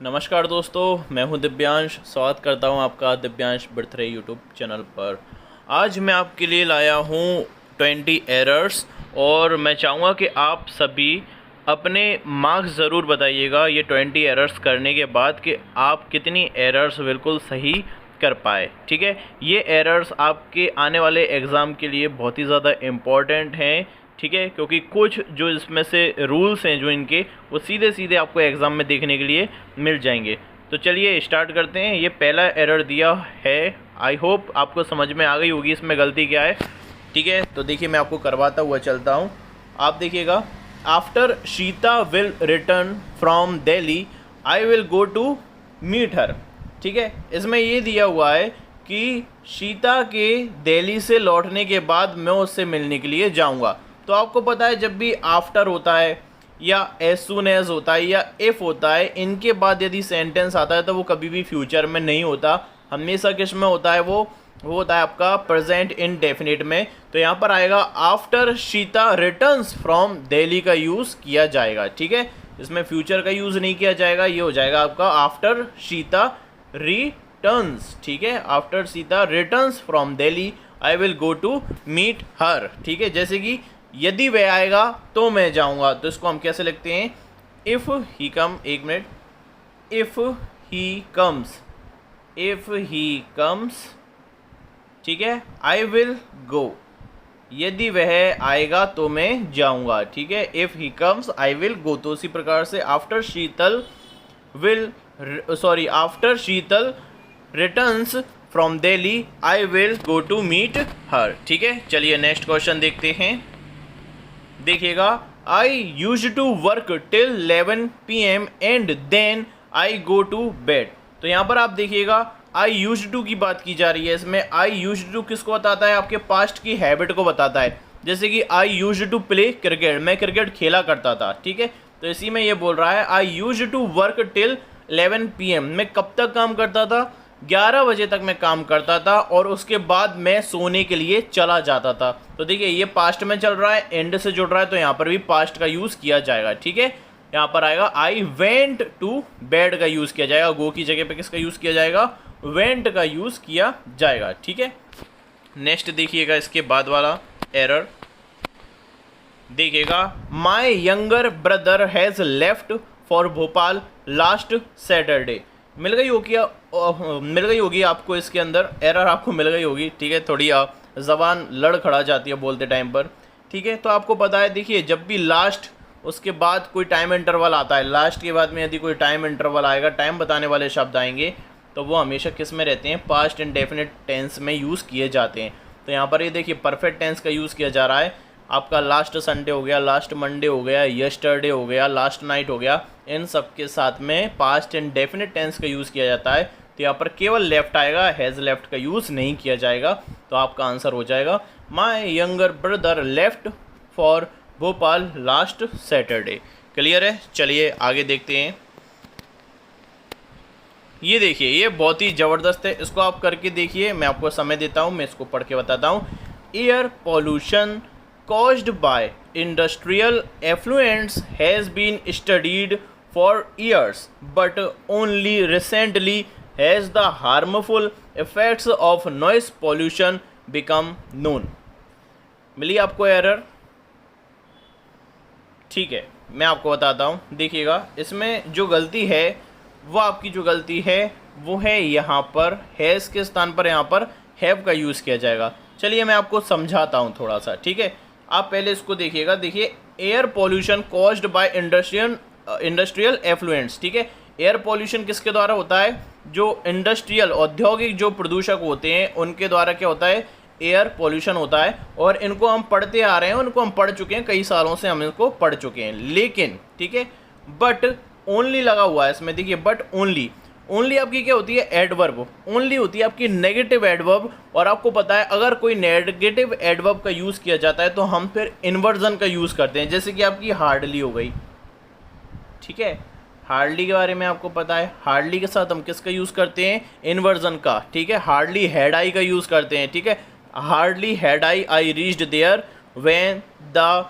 नमस्कार दोस्तों, मैं हूं दिव्यांश। स्वागत करता हूं आपका दिव्यांश बर्थडे यूट्यूब चैनल पर। आज मैं आपके लिए लाया हूं 20 एरर्स और मैं चाहूँगा कि आप सभी अपने मार्क्स ज़रूर बताइएगा ये 20 एरर्स करने के बाद कि आप कितनी एरर्स बिल्कुल सही कर पाए। ठीक है, ये एरर्स आपके आने वाले एग्ज़ाम के लिए बहुत ही ज़्यादा इम्पॉर्टेंट हैं। ठीक है, क्योंकि कुछ जो इसमें से रूल्स हैं जो इनके, वो सीधे सीधे आपको एग्ज़ाम में देखने के लिए मिल जाएंगे। तो चलिए स्टार्ट करते हैं। ये पहला एरर दिया है, आई होप आपको समझ में आ गई होगी इसमें गलती क्या है। ठीक है, तो देखिए मैं आपको करवाता हुआ चलता हूँ। आप देखिएगा, after Sita will return from Delhi I will go to meet her. ठीक है, इसमें ये दिया हुआ है कि शीता के दिल्ली से लौटने के बाद मैं उससे मिलने के लिए जाऊँगा। तो आपको पता है जब भी आफ्टर होता है या एज सून एज होता है या इफ़ होता है, इनके बाद यदि सेंटेंस आता है तो वो कभी भी फ्यूचर में नहीं होता, हमेशा किस में होता है, वो होता है आपका प्रेजेंट इंडेफिनिट में। तो यहाँ पर आएगा आफ्टर शीता रिटर्न्स फ्रॉम दिल्ली का यूज़ किया जाएगा। ठीक है, इसमें फ्यूचर का यूज़ नहीं किया जाएगा, ये हो जाएगा आपका आफ्टर शीता रिटर्न्स। ठीक है, after Sita returns from Delhi I will go to meet her. ठीक है, जैसे कि यदि वह आएगा तो मैं जाऊंगा, तो इसको हम कैसे लिखते हैं, इफ़ ही कम, एक minute, if he comes, if he comes, ठीक है, आई विल गो, यदि वह आएगा तो मैं जाऊंगा। ठीक है, if he comes I will go. तो उसी प्रकार से after Sheetal after Sheetal returns from Delhi I will go to meet her. ठीक है, चलिए नेक्स्ट क्वेश्चन देखते हैं। देखिएगा, I use to work till 11 PM and then I go to bed. तो यहाँ पर आप देखिएगा आई यूज टू की बात की जा रही है। इसमें आई यूज टू किसको बताता है, आपके पास्ट की हैबिट को बताता है। जैसे कि आई यूज टू प्ले क्रिकेट, मैं क्रिकेट खेला करता था। ठीक है, तो इसी में ये बोल रहा है I use to work till 11 PM, मैं कब तक काम करता था, 11 बजे तक मैं काम करता था और उसके बाद मैं सोने के लिए चला जाता था। तो देखिए ये पास्ट में चल रहा है, एंड से जुड़ रहा है, तो यहाँ पर भी पास्ट का यूज़ किया जाएगा। ठीक है, यहाँ पर आएगा आई वेंट टू बेड का यूज़ किया जाएगा। गो की जगह पे किसका यूज़ किया जाएगा, वेंट का यूज़ किया जाएगा। ठीक है, नेक्स्ट देखिएगा इसके बाद वाला एरर। देखिएगा, my younger brother has left for Bhopal last Saturday. मिल गई होगी आपको, इसके अंदर एरर आपको मिल गई होगी। ठीक है, थोड़ी ज़बान लड़ खड़ा जाती है बोलते टाइम पर। ठीक है, तो आपको पता है, देखिए जब भी लास्ट उसके बाद कोई टाइम इंटरवल आता है, लास्ट के बाद में यदि कोई टाइम इंटरवल आएगा, टाइम बताने वाले शब्द आएंगे, तो वो हमेशा किस में रहते हैं, पास्ट इंडेफिनिट टेंस में यूज़ किए जाते हैं। तो यहाँ पर ये देखिए परफेक्ट टेंस का यूज़ किया जा रहा है। आपका लास्ट संडे हो गया, लास्ट मंडे हो गया, यस्टरडे हो गया, लास्ट नाइट हो गया, इन सब के साथ में पास्ट इंडेफिनिट टेंस का यूज़ किया जाता है। तो यहाँ पर केवल लेफ्ट आएगा, हैज़ लेफ्ट का यूज़ नहीं किया जाएगा। तो आपका आंसर हो जाएगा माई younger brother left for Bhopal last Saturday. Clear है, चलिए आगे देखते हैं। ये देखिए, ये बहुत ही ज़बरदस्त है, इसको आप करके देखिए। मैं आपको समय देता हूँ, मैं इसको पढ़ के बताता हूँ। Air pollution caused by industrial effluents has been studied for years, but only recently has the harmful effects of noise pollution become known। मिली आपको एरर? ठीक है, मैं आपको बताता हूँ। देखिएगा, इसमें जो गलती है, वो आपकी जो गलती है वो है यहाँ पर हैज़ के स्थान पर यहाँ पर हैव का यूज़ किया जाएगा। चलिए मैं आपको समझाता हूँ थोड़ा सा। ठीक है, आप पहले इसको देखिएगा। देखिए, air pollution caused by industrial effluents. ठीक है, एयर पॉल्यूशन किसके द्वारा होता है, जो इंडस्ट्रियल औद्योगिक जो प्रदूषक होते हैं उनके द्वारा क्या होता है, एयर पॉल्यूशन होता है। और इनको हम पढ़ते आ रहे हैं, उनको हम पढ़ चुके हैं, कई सालों से हम इनको पढ़ चुके हैं। लेकिन ठीक है, बट ओनली लगा हुआ है इसमें। देखिए, बट ओनली आपकी क्या होती है, एडवर्ब। ओनली होती है आपकी नेगेटिव एडवर्ब। और आपको पता है अगर कोई नेगेटिव एडवर्ब का यूज़ किया जाता है तो हम फिर इन्वर्जन का यूज़ करते हैं। जैसे कि आपकी हार्डली हो गई। ठीक है, हार्डली के बारे में आपको पता है, हार्डली के साथ हम किसका यूज़ करते हैं, इन्वर्जन का। ठीक है, हार्डली हैड आई का यूज़ करते हैं। ठीक है, hardly had I reached there when the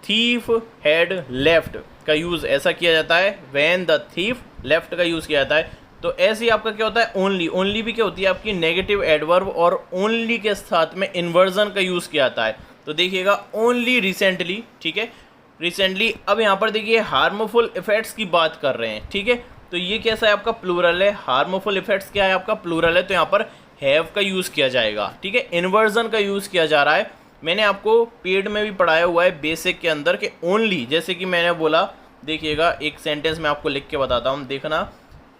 thief had left. का यूज़ ऐसा किया जाता है, व्हेन द थीफ लेफ्ट का यूज़ किया जाता है। तो ऐसे ही आपका क्या होता है, ओनली। ओनली भी क्या होती है आपकी नेगेटिव एडवर्ब, और ओनली के साथ में इन्वर्जन का यूज़ किया जाता है। तो देखिएगा ओनली रिसेंटली, ठीक है, रिसेंटली। अब यहाँ पर देखिए हार्मफुल इफेक्ट्स की बात कर रहे हैं, ठीक है। तो ये कैसा है आपका प्लूरल है, हार्मफुल इफेक्ट्स क्या है आपका प्लूरल है, तो यहाँ पर हैव का यूज़ किया जाएगा, ठीक है। इन्वर्जन का यूज़ किया जा रहा है। मैंने आपको पेड में भी पढ़ाया हुआ है बेसिक के अंदर कि ओनली, जैसे कि मैंने बोला, देखिएगा एक सेंटेंस में आपको लिख के बताता हूँ, देखना।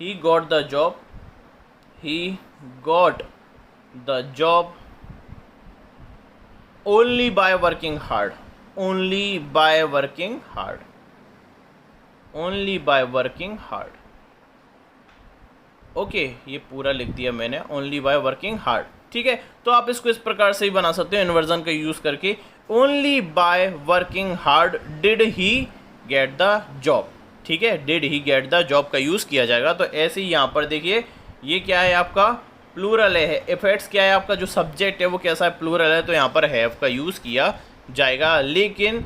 He got the job, he got the job only by working hard, only by working hard, only by working hard. Okay, ये पूरा लिख दिया मैंने, ओनली बाय वर्किंग हार्ड, ठीक है। तो आप इसको इस प्रकार से ही बना सकते हो इन्वर्जन का यूज़ करके, only by working hard did he get the job, ठीक है। Did he get the job का यूज़ किया जाएगा। तो ऐसे ही यहाँ पर देखिए ये क्या है आपका प्लूरल है, इफेक्ट्स क्या है आपका जो सब्जेक्ट है वो कैसा है, प्लूरल है, तो यहाँ पर हैव का यूज़ किया जाएगा। लेकिन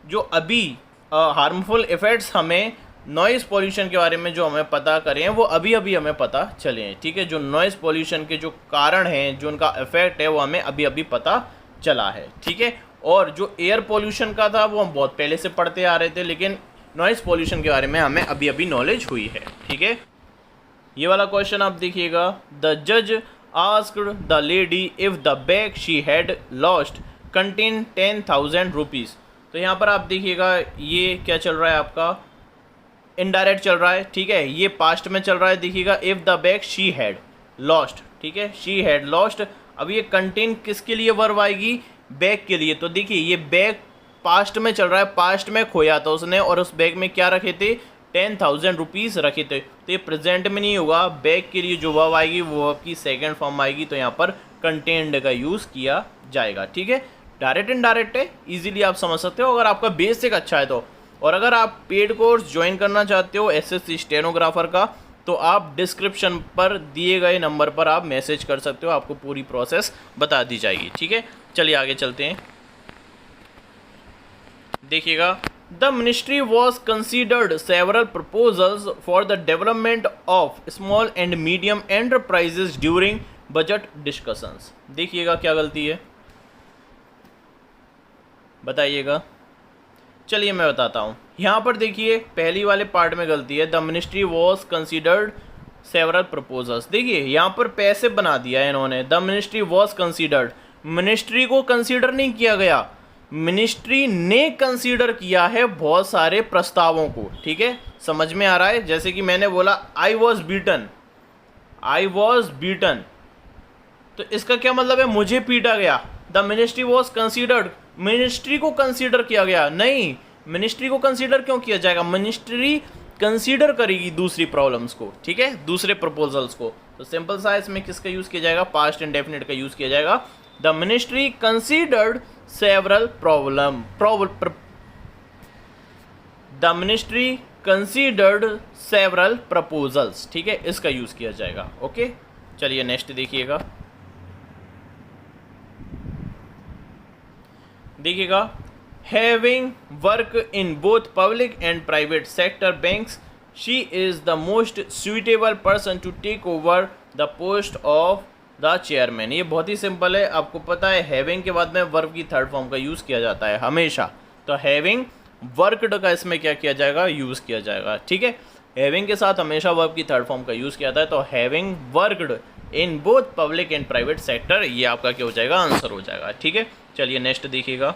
जो अभी हार्मफुल इफेक्ट्स हमें नॉइज़ पॉल्यूशन के बारे में जो हमें पता करें वो अभी अभी हमें पता चले हैं, ठीक है। जो नॉइज़ पॉल्यूशन के जो कारण हैं, जो उनका इफेक्ट है, वो हमें अभी अभी पता चला है, ठीक है। और जो एयर पॉल्यूशन का था वो हम बहुत पहले से पढ़ते आ रहे थे, लेकिन नॉइज़ पॉल्यूशन के बारे में हमें अभी अभी नॉलेज हुई है, ठीक है। ये वाला क्वेश्चन आप देखिएगा, द जज asked the lady if the bag she had lost contain 10,000 rupees. तो यहाँ पर आप देखिएगा ये क्या चल रहा है आपका, इनडायरेक्ट चल रहा है, ठीक है। ये पास्ट में चल रहा है, देखिएगा if the bag she had lost, ठीक है, शी हैड लॉस्ट। अब ये कंटेन किसके लिए वर्ब आएगी, बैग के लिए। तो देखिए ये बैग पास्ट में चल रहा है, पास्ट में खोया था उसने, और उस बैग में क्या रखे थे, 10,000 रुपीज़ रखे थे। तो ये प्रेजेंट में नहीं होगा, बैग के लिए जो वर्ब आएगी वो वर्ब की सेकंड फॉर्म आएगी, तो यहाँ पर कंटेन्ड का यूज़ किया जाएगा, ठीक है। डायरेक्ट इनडायरेक्ट है, इजीली आप समझ सकते हो अगर आपका बेसिक अच्छा है तो। और अगर आप पेड कोर्स ज्वाइन करना चाहते हो एसएससी स्टेनोग्राफर का, तो आप डिस्क्रिप्शन पर दिए गए नंबर पर आप मैसेज कर सकते हो, आपको पूरी प्रोसेस बता दी जाएगी, ठीक है। चलिए आगे चलते हैं। देखिएगा, the ministry was considered several proposals for the development of small and medium enterprises during budget discussions. देखिएगा क्या गलती है, बताइएगा। चलिए मैं बताता हूँ। यहाँ पर देखिए पहली वाले पार्ट में गलती है, the ministry was considered several proposals. देखिए यहाँ पर पैसे बना दिया है इन्होंने, the ministry was considered, ministry को कंसीडर नहीं किया गया, मिनिस्ट्री ने कंसीडर किया है बहुत सारे प्रस्तावों को, ठीक है। समझ में आ रहा है, जैसे कि मैंने बोला I was beaten, I was beaten, तो इसका क्या मतलब है, मुझे पीटा गया। The ministry was considered, ministry को कंसीडर किया गया, नहीं, मिनिस्ट्री को कंसीडर क्यों किया जाएगा, मिनिस्ट्री कंसीडर करेगी दूसरी प्रॉब्लम्स को, ठीक है, दूसरे प्रपोजल्स को। तो सिंपल सा इसमें किसका यूज़ किया जाएगा, पास्ट इंडेफिनिट का यूज़ किया जाएगा। The ministry considered several problem, the ministry considered several proposals, ठीक है, इसका यूज़ किया जाएगा। ओके, चलिए नेक्स्ट देखिएगा। देखिएगा, having work in both public and private sector banks, she is the most suitable person to take over the post of the chairman. ये बहुत ही सिंपल है, आपको पता है हैविंग के बाद में वर्ब की थर्ड फॉर्म का यूज़ किया जाता है हमेशा। तो हैविंग वर्कड का इसमें क्या किया जाएगा, यूज़ किया जाएगा, ठीक है। हैविंग के साथ हमेशा वर्ब की थर्ड फॉर्म का यूज़ किया जाता है, तो having worked in both public and private sector, ये आपका क्या हो जाएगा, आंसर हो जाएगा, ठीक है। चलिए नेक्स्ट देखिएगा।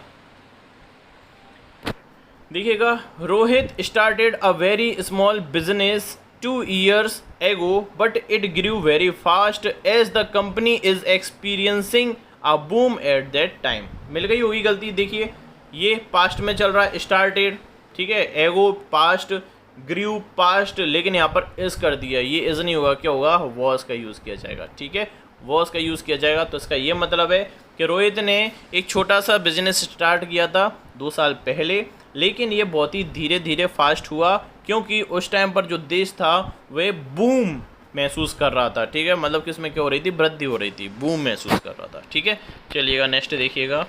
देखिएगा, Rohit started a very small business 2 years ago, but it grew very fast as the company is experiencing a boom at that time। मिल गई होगी गलती। देखिए ये पास्ट में चल रहा है, स्टार्टेड, ठीक है, एगो पास्ट, ग्रीव पास्ट, लेकिन यहाँ पर इस कर दिया, ये इज नहीं होगा, क्या होगा, वॉज का यूज़ किया जाएगा, ठीक है, वॉज का यूज़ किया जाएगा। तो इसका ये मतलब है कि रोहित ने एक छोटा सा बिजनेस स्टार्ट किया था 2 साल पहले, लेकिन ये बहुत ही धीरे धीरे फास्ट हुआ, क्योंकि उस टाइम पर जो देश था वह बूम महसूस कर रहा था, ठीक है, मतलब कि इसमें क्या हो रही थी, वृद्धि हो रही थी, बूम महसूस कर रहा था, ठीक है। चलिएगा नेक्स्ट देखिएगा।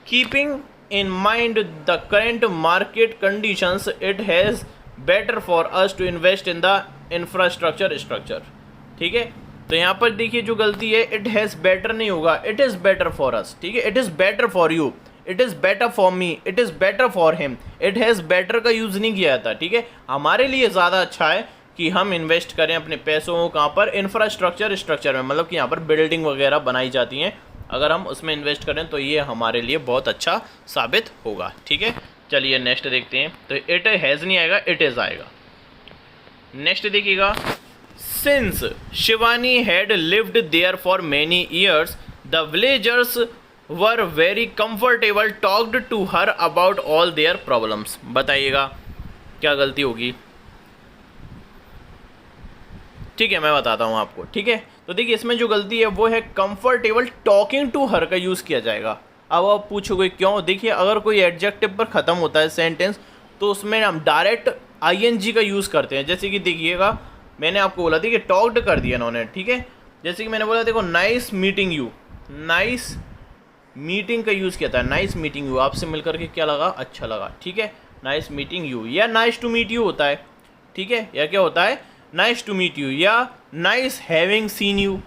Keeping in mind the current market conditions, it has better for us to invest in the infrastructure structure। ठीक है, तो यहाँ पर देखिए जो गलती है, इट हैज़ बेटर नहीं होगा, it is better for us. ठीक है, it is better for you, it is better for me, it is better for him. It has better का यूज़ नहीं किया जाता। ठीक है, हमारे लिए ज़्यादा अच्छा है कि हम इन्वेस्ट करें अपने पैसों को कहाँ पर, इंफ्रास्ट्रक्चर स्ट्रक्चर में, मतलब कि यहाँ पर बिल्डिंग वगैरह बनाई जाती हैं, अगर हम उसमें इन्वेस्ट करें तो ये हमारे लिए बहुत अच्छा साबित होगा। ठीक है, चलिए नेक्स्ट देखते हैं। तो इट हैज़ नहीं आएगा, इट इज़ आएगा। नेक्स्ट देखिएगा, since Shivani had lived there for many years the villagers were very comfortable talked to her about all their problems. बताइएगा क्या गलती होगी। ठीक है, मैं बताता हूँ आपको। ठीक है, तो देखिए इसमें जो गलती है वो है कंफर्टेबल टॉकिंग टू हर का यूज़ किया जाएगा। अब आप पूछोगे क्यों। देखिए अगर कोई एडजेक्टिव पर ख़त्म होता है सेंटेंस तो उसमें हम डायरेक्ट आईएनजी का यूज़ करते हैं। जैसे कि देखिएगा मैंने आपको बोला था कि टॉक्ड कर दिया इन्होंने। ठीक है, जैसे कि मैंने बोला देखो nice meeting you, nice meeting का यूज़ किया था, नाइस मीटिंग यू, आपसे मिलकर के क्या लगा, अच्छा लगा। ठीक है, नाइस मीटिंग यू, या नाइस टू मीट यू होता है। ठीक है, या क्या होता है, नाइस टू मीट यू, या नाइस हैविंग सीन यू।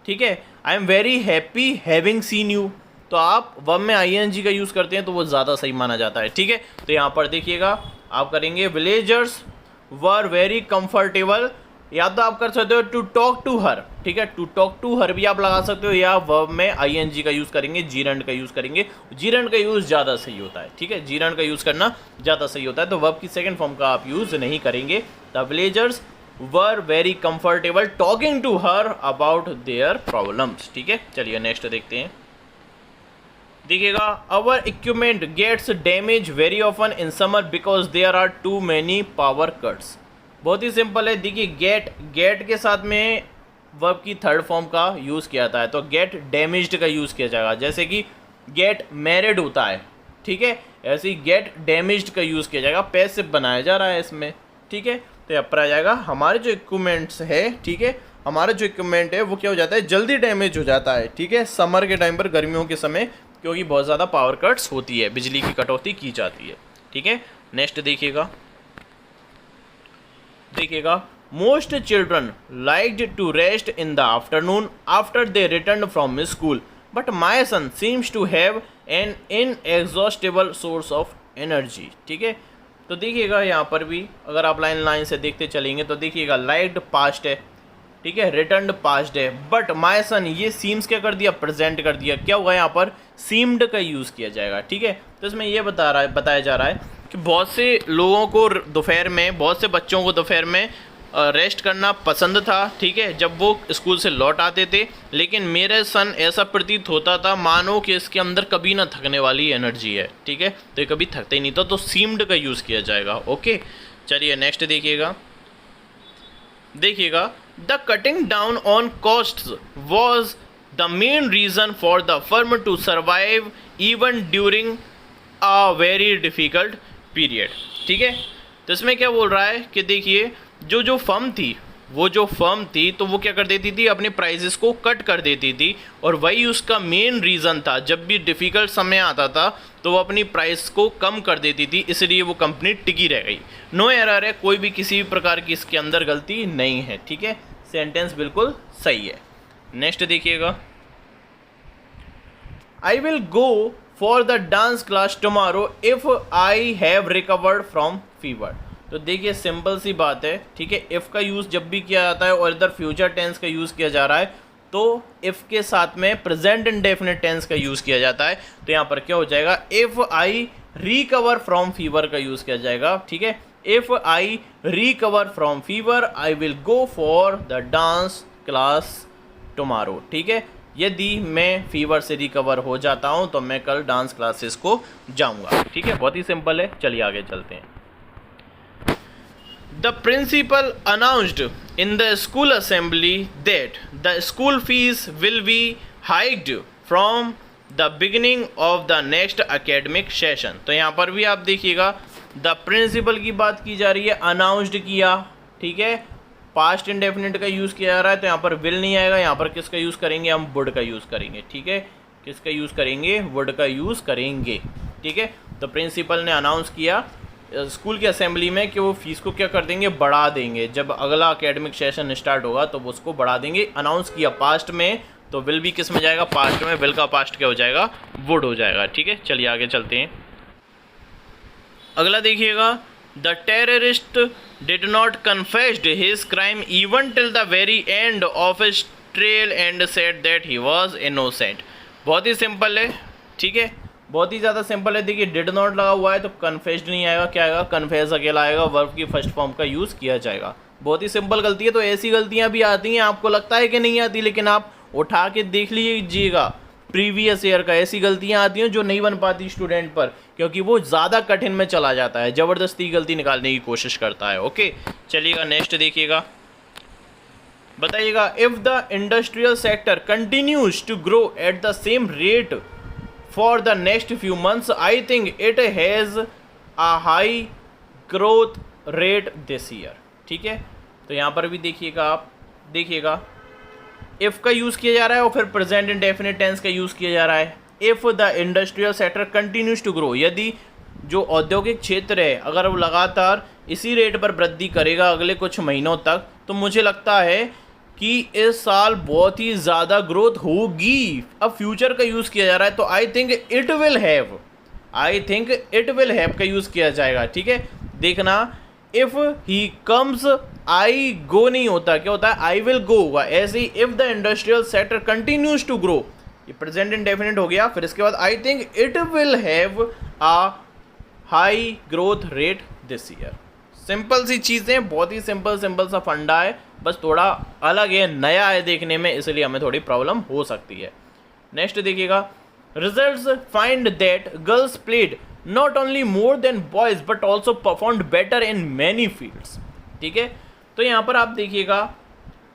ठीक है, I am very happy having seen you. तो आप वर्ब में आईएनजी का यूज़ करते हैं तो वो ज़्यादा सही माना जाता है। ठीक है, तो यहाँ पर देखिएगा आप करेंगे विलेजर्स वर वेरी कंफर्टेबल, या तो आप कर सकते हो टू टॉक टू हर। ठीक है, टू टॉक टू हर भी आप लगा सकते हो, या वर्ब में आईएनजी का यूज़ करेंगे, जीरंड का यूज़ करेंगे। जीरंड का यूज़ ज़्यादा सही होता है। ठीक है, जीरंड का यूज़ करना ज़्यादा सही होता है, तो वर्ब की सेकंड फॉर्म का आप यूज़ नहीं करेंगे। The villagers were very comfortable talking to her about their problems. ठीक है, चलिए नेक्स्ट देखते हैं। देखिएगा, our equipment gets damage very often in summer because there are too many power cuts. बहुत ही सिंपल है। देखिए गेट के साथ में वर्ब की थर्ड फॉर्म का यूज़ किया जाता है, तो गेट डैमेज्ड का यूज़ किया जाएगा। जैसे कि गेट मैरिड होता है। ठीक है, ऐसे ही गेट डैमेज्ड का यूज़ किया जाएगा, पैसिव बनाया जा रहा है इसमें। ठीक है, तो यहाँ पर आ जाएगा हमारे जो इक्विपमेंट्स है। ठीक है, हमारा जो इक्विपमेंट है वो क्या हो जाता है, जल्दी डैमेज हो जाता है। ठीक है, समर के टाइम पर, गर्मियों के समय, क्योंकि बहुत ज़्यादा पावर कट्स होती है, बिजली की कटौती की जाती है। ठीक है, नेक्स्ट देखिएगा, most children liked to rest in the afternoon after they return from school but my son seems to have an inexhaustible source of energy. ठीक है, तो देखिएगा यहाँ पर भी अगर आप लाइन से देखते चलेंगे तो देखिएगा लाइक्ड पास्ट है। ठीक है, रिटर्न पास्ट है, बट माय सन ये सीम्स क्या कर दिया, प्रेजेंट कर दिया। क्या हुआ यहाँ पर, सीम्ड का यूज़ किया जाएगा। ठीक है, तो इसमें ये बताया जा रहा है कि बहुत से लोगों को दोपहर में, बहुत से बच्चों को दोपहर में रेस्ट करना पसंद था। ठीक है, जब वो स्कूल से लौट आते थे, लेकिन मेरे सन ऐसा प्रतीत होता था मानो कि इसके अंदर कभी ना थकने वाली एनर्जी है। ठीक है, तो ये कभी थकते ही नहीं था, तो सीम्ड का यूज़ किया जाएगा। ओके, चलिए नेक्स्ट देखिएगा, the cutting down on costs was the main reason for the firm to survive even during a very difficult period. ठीक है, तो इसमें क्या बोल रहा है कि देखिए जो फर्म थी तो वो क्या कर देती थी, अपने प्राइसेस को कट कर देती थी, और वही उसका मेन रीज़न था। जब भी डिफ़िकल्ट समय आता था तो वो अपनी प्राइस को कम कर देती थी, इसलिए वो कंपनी टिकी रह गई। नो एरर है, कोई भी किसी भी प्रकार की इसके अंदर गलती नहीं है। ठीक है, सेंटेंस बिल्कुल सही है। नेक्स्ट देखिएगा, आई will go for the dance class tomorrow if I have recovered from fever. तो देखिए सिंपल सी बात है। ठीक है, इफ़ का यूज़ जब भी किया जाता है और इधर फ्यूचर टेंस का यूज़ किया जा रहा है तो इफ़ के साथ में प्रेजेंट इंडेफिनिट टेंस का यूज़ किया जाता है। तो यहाँ पर क्या हो जाएगा, if I recover from fever का यूज़ किया जाएगा। ठीक है, if I recover from fever I will go for the dance class tomorrow. ठीक है, यदि मैं फीवर से रिकवर हो जाता हूँ तो मैं कल डांस क्लासेस को जाऊँगा। ठीक है, बहुत ही सिंपल है। चलिए आगे चलते हैं। The principal announced in the school assembly that the school fees will be hiked from the beginning of the next academic session। तो यहाँ पर भी आप देखिएगा the principal की बात की जा रही है, announced किया। ठीक है, पास्ट इंडेफिनिट का यूज़ किया जा रहा है, तो यहाँ पर will नहीं आएगा। यहाँ पर किसका यूज़ करेंगे, हम would का यूज़ करेंगे। ठीक है, किसका यूज़ करेंगे, would का यूज़ करेंगे। ठीक है। तो प्रिंसिपल ने अनाउंस किया स्कूल की असेंबली में कि वो फीस को क्या कर देंगे, बढ़ा देंगे। जब अगला एकेडमिक सेशन स्टार्ट होगा तो वो उसको बढ़ा देंगे। अनाउंस किया पास्ट में, तो विल भी किस में जाएगा, पास्ट में। विल का पास्ट क्या हो जाएगा, वुड हो जाएगा, ठीक है। चलिए आगे चलते हैं। अगला देखिएगा, the terrorist did not confessed his crime even till the very end of his trail and said that he was innocent. बहुत ही सिंपल है, ठीक है, बहुत ही ज़्यादा सिंपल है। देखिए डिड नॉट लगा हुआ है तो कन्फेस्ड नहीं आएगा, क्या आएगा, कन्फेस अकेला आएगा, वर्ब की फर्स्ट फॉर्म का यूज़ किया जाएगा। बहुत ही सिंपल गलती है। तो ऐसी गलतियाँ भी आती हैं, आपको लगता है कि नहीं आती, लेकिन आप उठा के देख लीजिएगा प्रीवियस ईयर का। ऐसी गलतियाँ आती हैं जो नहीं बन पाती स्टूडेंट पर, क्योंकि वो ज़्यादा कठिन में चला जाता है, ज़बरदस्ती गलती निकालने की कोशिश करता है। ओके, चलिएगा नेक्स्ट देखिएगा। बताइएगा, if the industrial sector continues to grow at the same rate for the next few months I think it has a high growth rate this year, ठीक है। तो यहाँ पर भी देखिएगा, आप देखिएगा इफ़ का यूज़ किया जा रहा है और फिर प्रेजेंट इंडेफिनिट टेंस का यूज़ किया जा रहा है। If the industrial sector continues to grow, यदि जो औद्योगिक क्षेत्र है अगर वो लगातार इसी रेट पर वृद्धि करेगा अगले कुछ महीनों तक, तो मुझे लगता है कि इस साल बहुत ही ज़्यादा ग्रोथ होगी। अब फ्यूचर का यूज़ किया जा रहा है तो आई think it will have, I think it will have का यूज़ किया जाएगा, ठीक है। देखना, इफ़ ही कम्स आई गो नहीं होता, क्या होता है, आई विल गो होगा। ऐसे ही if the industrial sector continues to grow, ये प्रेजेंट इंडेफिनिट हो गया। फिर इसके बाद I think it will have a high growth rate this year. Simple सी चीज़ें, बहुत ही सिंपल सा फंडा है, बस थोड़ा अलग है, नया है देखने में, इसलिए हमें थोड़ी प्रॉब्लम हो सकती है। नेक्स्ट देखिएगा, results find that girls played not only more than boys but also performed better in many fields, ठीक है। तो यहाँ पर आप देखिएगा,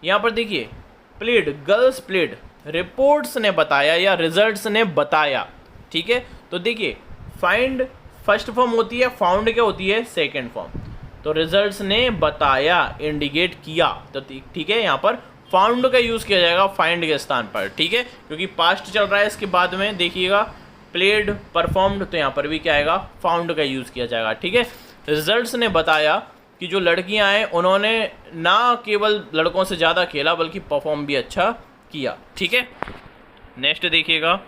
यहाँ पर देखिए प्लेड, गर्ल्स प्लेड, रिपोर्ट्स ने बताया या रिजल्ट्स ने बताया, ठीक है। तो देखिए फाइंड फर्स्ट फॉर्म होती है, फाउंड क्या होती है, सेकेंड फॉर्म। तो रिजल्ट्स ने बताया, इंडिकेट किया, तो ठीक है, यहाँ पर फाउंड का यूज़ किया जाएगा फाइंड के स्थान पर, ठीक है, क्योंकि पास्ट चल रहा है। इसके बाद में देखिएगा प्लेड, परफॉर्म्ड, तो यहाँ पर भी क्या आएगा, फाउंड का यूज़ किया जाएगा, ठीक है। रिजल्ट्स ने बताया कि जो लड़कियां हैं उन्होंने ना केवल लड़कों से ज़्यादा खेला बल्कि परफॉर्म भी अच्छा किया, ठीक है। नेक्स्ट देखिएगा,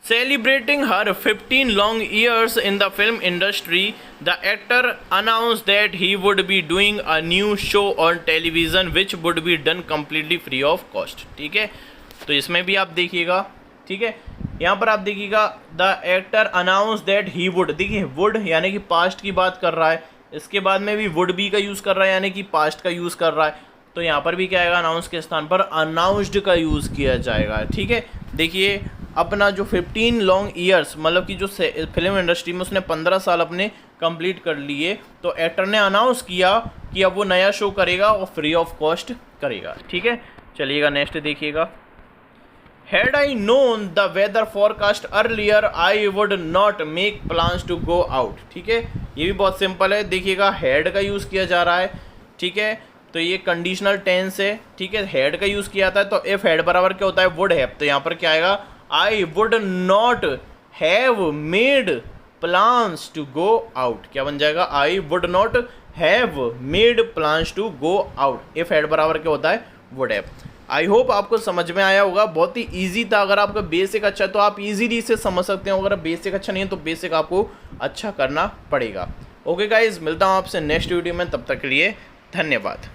celebrating her 15 long years in the film industry the actor announce that he would be doing a new show on television which would be done completely free of cost, ठीक है। तो इसमें भी आप देखिएगा, ठीक है, यहाँ पर आप देखिएगा the actor announce that he would, देखिए वुड यानी कि पास्ट की बात कर रहा है, इसके बाद में भी वुड बी का यूज़ कर रहा है यानी कि पास्ट का यूज़ कर रहा है। तो यहाँ पर भी क्या आएगा, अनाउंस के स्थान पर अनाउंस्ड का यूज़ किया जाएगा, ठीक है। देखिए अपना जो 15 लॉन्ग ईयर्स, मतलब कि जो फिल्म इंडस्ट्री में उसने 15 साल अपने कंप्लीट कर लिए, तो एक्टर ने अनाउंस किया कि अब वो नया शो करेगा और फ्री ऑफ कॉस्ट करेगा, ठीक है। चलिएगा नेक्स्ट देखिएगा, Had I known the weather forecast earlier, I would not make plans to go out, ठीक है। ये भी बहुत सिंपल है, देखिएगा had का यूज़ किया जा रहा है, ठीक है। तो ये कंडीशनल टेंस है, ठीक है, had का यूज़ किया था। तो if had बराबर क्या होता है, would have, तो यहाँ पर क्या आएगा, I would not have made plans to go out, क्या बन जाएगा, I would not have made plans to go out। if had बराबर क्या होता है, would have। आई होप आपको समझ में आया होगा, बहुत ही इजी था। अगर आपका बेसिक अच्छा है तो आप इजीली इसे समझ सकते हो, अगर बेसिक अच्छा नहीं है तो बेसिक आपको अच्छा करना पड़ेगा। ओके गाइज, मिलता हूँ आपसे नेक्स्ट वीडियो में, तब तक के लिए धन्यवाद।